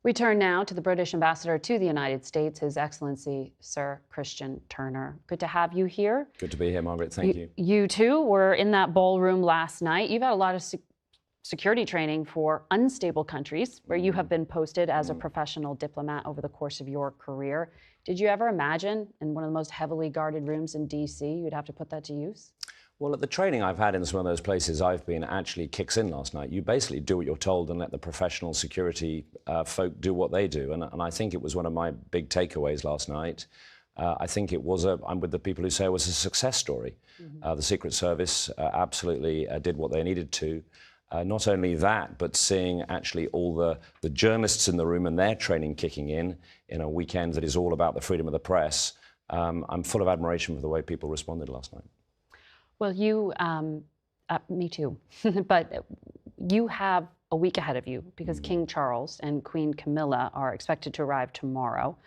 We turn now to the British ambassador to the United States, His Excellency Sir Christian Turner. Good to have you here. Good to be here, Margaret. Thank you. You too were in that ballroom last night. You've had a lot of security training for unstable countries where you have been posted as a professional diplomat over the course of your career. Did you ever imagine in one of the most heavily guarded rooms in D.C. you'd have to put that to use? Well, the training I've had in some of those places I've been actually kicks in last night. You basically do what you're told and let the professional security folk do what they do. And I think it was one of my big takeaways last night. I think it was I'm with the people who say it was a success story. The Secret Service absolutely did what they needed to. Not only that, but seeing actually all the journalists in the room and their training kicking in a weekend that is all about the freedom of the press. I'm full of admiration for the way people responded last night. Well, me too, but you have a week ahead of you because King Charles and Queen Camilla are expected to arrive tomorrow.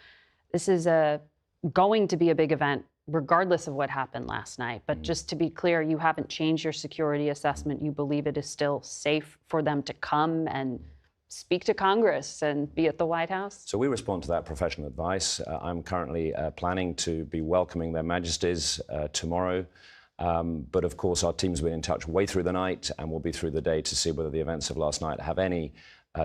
This is going to be a big event, regardless of what happened last night. But just to be clear, you haven't changed your security assessment. You believe it is still safe for them to come and speak to Congress and be at the White House? So we respond to that professional advice. I'm currently planning to be welcoming their Majesties tomorrow. But of course, our team's been in touch way through the night and will be through the day to see whether the events of last night have any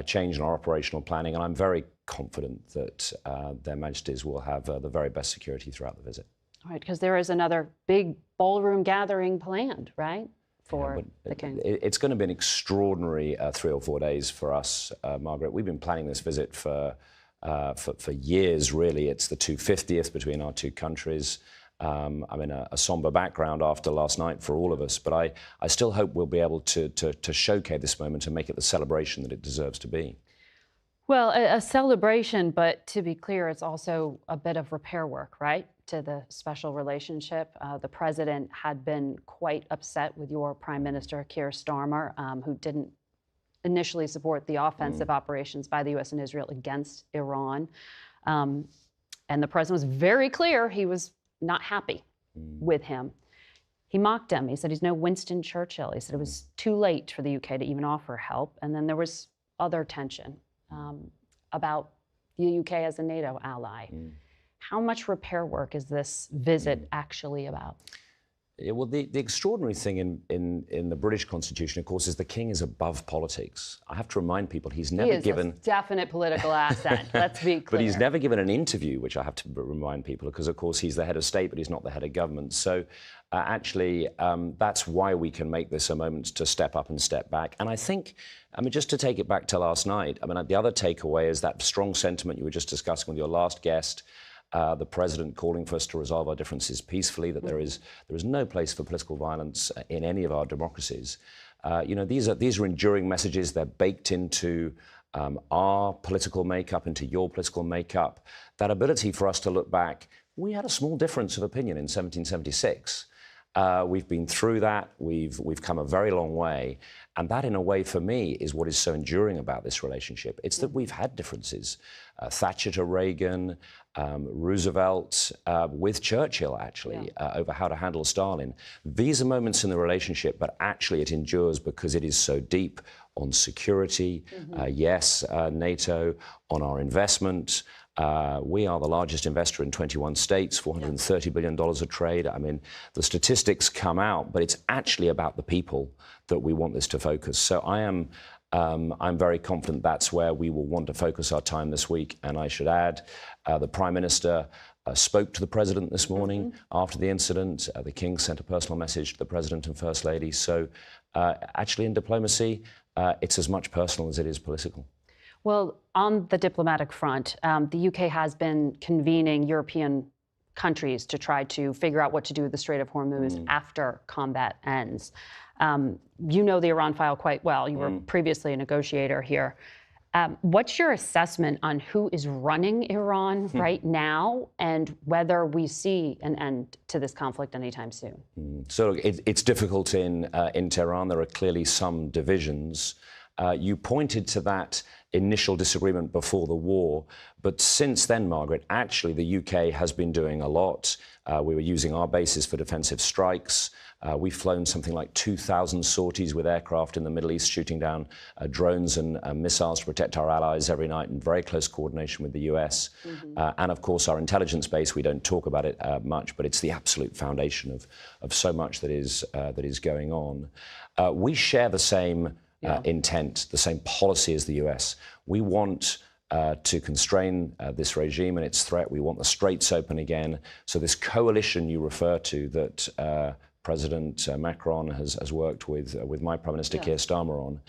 change in our operational planning. And I'm very confident that their Majesties will have the very best security throughout the visit. All right, because there is another big ballroom gathering planned, right, for the King? It's going to be an extraordinary 3 or 4 days for us, Margaret. We've been planning this visit for years, really. It's the 250th between our two countries. I'm in a somber background after last night for all of us, but I still hope we'll be able to showcase this moment and make it the celebration that it deserves to be. Well, a celebration, but to be clear, it's also a bit of repair work, right, to the special relationship. The president had been quite upset with your Prime Minister, Keir Starmer, who didn't initially support the offensive operations by the U.S. and Israel against Iran. And the president was very clear he was not happy with him. He mocked him. He said he's no Winston Churchill. He said it was too late for the UK to even offer help. And then there was other tension about the UK as a NATO ally. How much repair work is this visit actually about? Yeah, well, the extraordinary thing in the British Constitution, of course, is the King is above politics. I have to remind people he's never given... He is a definite political asset, let's be clear. But he's never given an interview, which I have to remind people, because, of course, he's the head of state, but he's not the head of government. So, actually, that's why we can make this a moment to step up and step back. And I think, just to take it back to last night, the other takeaway is that strong sentiment you were just discussing with your last guest, the president calling for us to resolve our differences peacefully, that there is no place for political violence in any of our democracies. These are enduring messages. They're baked into our political makeup, into your political makeup. That ability for us to look back, we had a small difference of opinion in 1776. We've been through that. We've come a very long way. And that, in a way, for me, is what is so enduring about this relationship. It's that we've had differences. Thatcher to Reagan, Roosevelt with Churchill, actually, over how to handle Stalin. These are moments in the relationship, but actually it endures because it is so deep on security, yes, NATO, on our investment. We are the largest investor in 21 states, $430 billion of trade. The statistics come out, but it's actually about the people that we want this to focus. So I'm very confident that's where we will want to focus our time this week. And I should add, the Prime Minister spoke to the President this morning after the incident. The King sent a personal message to the President and First Lady. So actually in diplomacy, it's as much personal as it is political. Well, on the diplomatic front, the UK has been convening European countries to try to figure out what to do with the Strait of Hormuz after combat ends. You know the Iran file quite well. You were previously a negotiator here. What's your assessment on who is running Iran right now and whether we see an end to this conflict anytime soon? So it's difficult in Tehran. There are clearly some divisions. You pointed to that initial disagreement before the war, but since then, Margaret, actually the UK has been doing a lot. We were using our bases for defensive strikes. We've flown something like 2,000 sorties with aircraft in the Middle East, shooting down drones and missiles to protect our allies every night in very close coordination with the US. And of course, our intelligence base, we don't talk about it much, but it's the absolute foundation of so much that is going on. We share the same intent, the same policy as the US. We want to constrain this regime and its threat. We want the straits open again. So this coalition you refer to that President Macron has worked with my Prime Minister Keir Starmer on,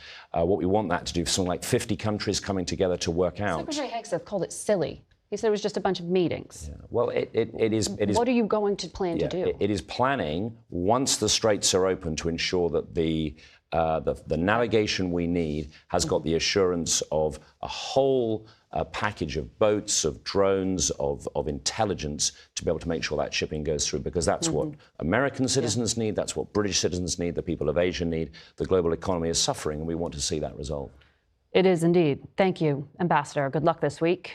what we want that to do, something like 50 countries coming together to work out. Secretary Hegseth called it silly. He said it was just a bunch of meetings. Yeah. Well, it is. What are you going to plan to do? It is planning, once the straits are open, to ensure that the navigation we need has got the assurance of a whole package of boats, of drones, of intelligence to be able to make sure that shipping goes through, because that's what American citizens need, that's what British citizens need, the people of Asia need. The global economy is suffering, and we want to see that resolved. It is indeed. Thank you, Ambassador. Good luck this week.